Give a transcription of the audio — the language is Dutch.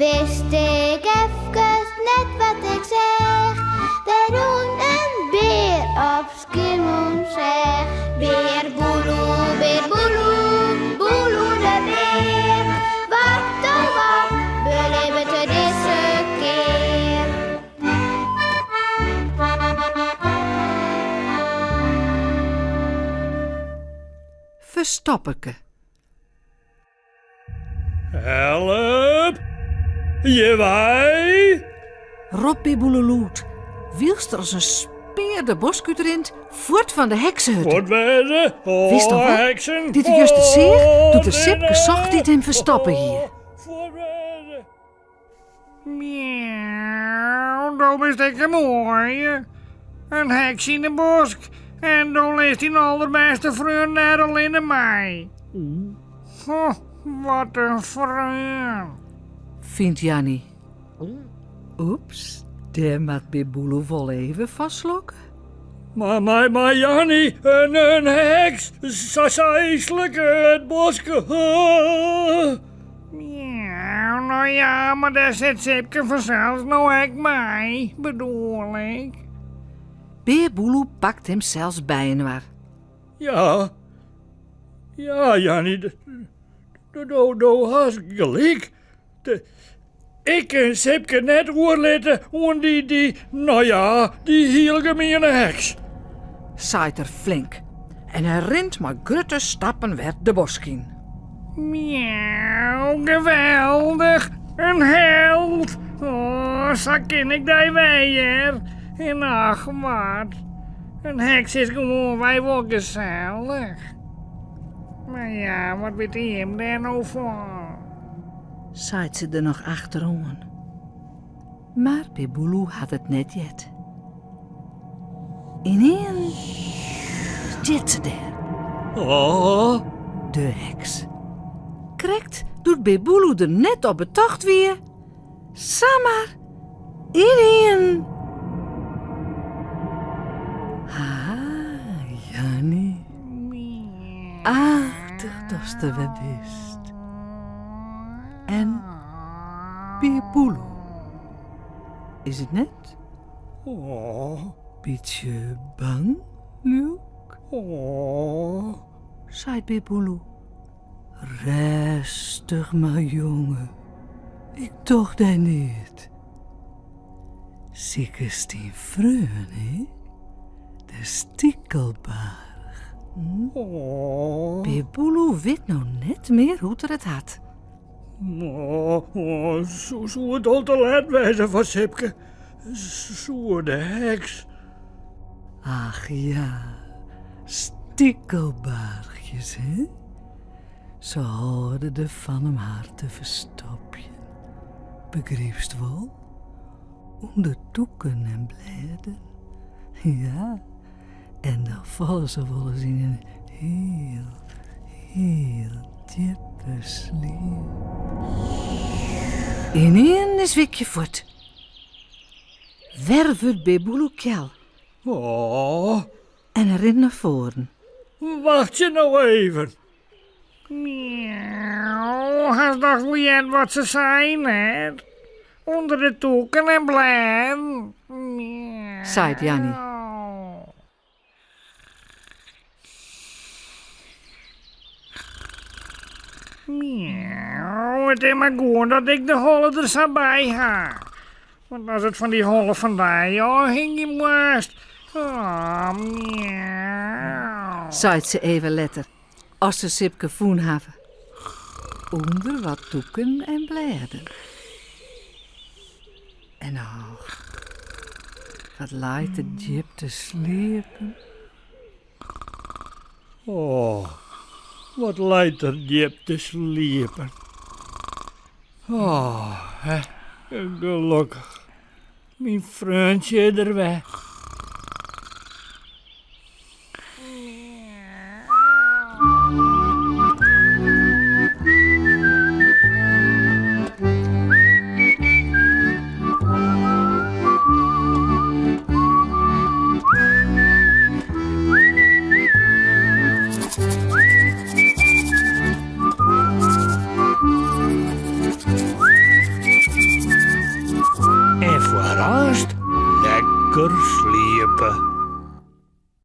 Wist ik even net wat ik zeg. Daarom een beer op Schiermonnikoog. Beer boeloe, boeloe de beer. Wat oh wat, beleven te deze keer. Verstoppeke. Help! Je wij? Rob Biboeleloet, wielst er als een speer de boskuut erin, voort van de heksenhut. Wat wezen? Wist toch wel? Heksen? Dit is juist de zeer, doet de Sipke zocht dit hem verstoppen hier. Voortwezen. Miauw, dat is lekker mooi. Een heks in de bosk. En dan leest hij allerbeste vriend naar alleen in mij. Oh, wat een vriend. Vindt Jannie. Oeps, daar moet Biboele wel even vastlokken. Maar Jannie, een heks. Saiselijk het boske. Miauw, nou ja, maar daar zit Sipke vanzelf nou ik mij, bedoel ik. Biboele pakt hem zelfs bij en waar. Ja, Jannie, do hast gelijk. Ik en Sipke net oorlitten om die heel gemene heks. Zaait er flink. En hij rent maar grutte stappen werd de bosk in. Miauw, geweldig. Een held. Oh, zo ken ik die weer. En ach, wat. Een heks is gewoon wij wel gezellig. Maar ja, wat weet hij hem daar nou voor? Zaait ze er nog achterom. Maar Biboele had het net jet. Ineens zit ze daar. Oh, De heks. Krekt doet Biboele er net op het tocht weer. Samar. Ineen. Jannie. Aardig dat ze we wist. En Biboele. Is het net? oh, Beetje bang, Luke? oh. Zei Biboele. Rustig maar, jongen. Ik toch daar niet. Zeker die vreun, hè? De Stikkelberg. Oh, Biboele weet nou net meer hoe het had. zo het al te laat wezen van Sipke. Zo de heks. Ach ja, Stikkelbergjes, hè? Ze houden er van hem haar te verstopjen. Begreepst wel? Onder doeken en blijden. Ja, en dan vallen ze wel eens in een heel diepe slaap. Ineen is Wikje voort. Wervert Biboele kjel Oh, en hij rent naar voren. wacht je nou even. Miauw, hast toch gehoord wat ze zijn, hè? Onder de toeken en blijden. Miauw. Zaait Jannie. Miauw, het is maar goed dat ik de holle er zo bij ha. Want als het van die holle vandaan, joh, hing je worst. Oh, miauw. Zaait ze even letter, als ze Sipke voen hebben. Onder wat doeken en blijden. En och, wat laait de jip te sliepen. Oh, wat leidt er jip te sliepen. Oh, hè, gelukkig. Mijn vriendje er weg. Lekker sliepen.